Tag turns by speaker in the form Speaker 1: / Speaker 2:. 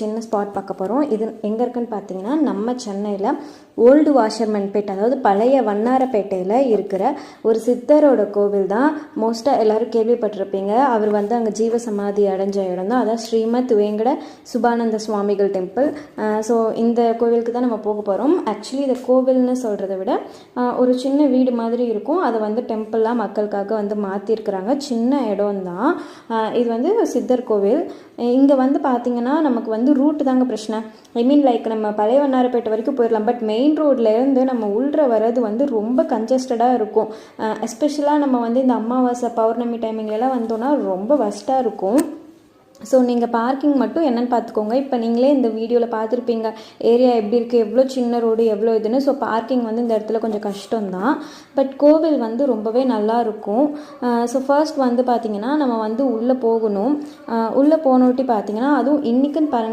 Speaker 1: சின்ன ஸ்பாட் பார்க்க போகிறோம். இது எங்கே இருக்குன்னு பார்த்தீங்கன்னா நம்ம சென்னையில் ஓல்டு வாஷர்மன்பேட், அதாவது பழைய வண்ணாரப்பேட்டையில் இருக்கிற ஒரு சித்தரோட கோவில் தான். மோஸ்ட்டாக எல்லோரும் கேள்விப்பட்டிருப்பீங்க. அவர் வந்து அங்கே ஜீவசமாதி அடைஞ்ச இடம் தான். அதாவது ஸ்ரீமத் வேங்கட சுபானந்த சுவாமிகள் டெம்பிள். ஸோ இந்த கோவிலுக்கு தான் நம்ம போக போகிறோம். ஆக்சுவலி இதை கோவில்னு சொல்கிறத விட ஒரு சின்ன வீடு மாதிரி இருக்கும். அதை வந்து டெம்பிளாக மக்களுக்காக வந்து மாற்றிருக்கிறாங்க. சின்ன இடம் தான் இது. வந்து சித்தர் கோவில். இங்கே வந்து பார்த்திங்கன்னா நமக்கு வந்து ரூட்டு தாங்க பிரச்சனை. ஐ மீன் லைக் நம்ம பழைய வண்ணாரப்பேட்டை வரைக்கும் போயிடலாம். பட் மெயின் ரோட்லேருந்து நம்ம உள்ற வர்றது வந்து ரொம்ப கன்ஜஸ்டடாக இருக்கும். எஸ்பெஷலாக நம்ம வந்து இந்த அமாவாசை பௌர்ணமி டைமிங்லலாம் வந்தோன்னா ரொம்ப வஸ்ட்டாக இருக்கும். ஸோ நீங்கள் பார்க்கிங் மட்டும் என்னென்னு பார்த்துக்கோங்க. இப்போ நீங்களே இந்த வீடியோவில் பார்த்துருப்பீங்க ஏரியா எப்படி இருக்குது, எவ்வளோ சின்ன ரோடு எவ்வளோ இதுன்னு. ஸோ பார்க்கிங் வந்து இந்த இடத்துல கொஞ்சம் கஷ்டம்தான். பட் கோவில் வந்து ரொம்பவே நல்லா இருக்கும். ஸோ ஃபர்ஸ்ட் வந்து பார்த்திங்கன்னா நம்ம வந்து உள்ளே போகணும். உள்ளே போனோட்டி பார்த்திங்கன்னா அதுவும் இன்றைக்குன்னு பாருங்கள்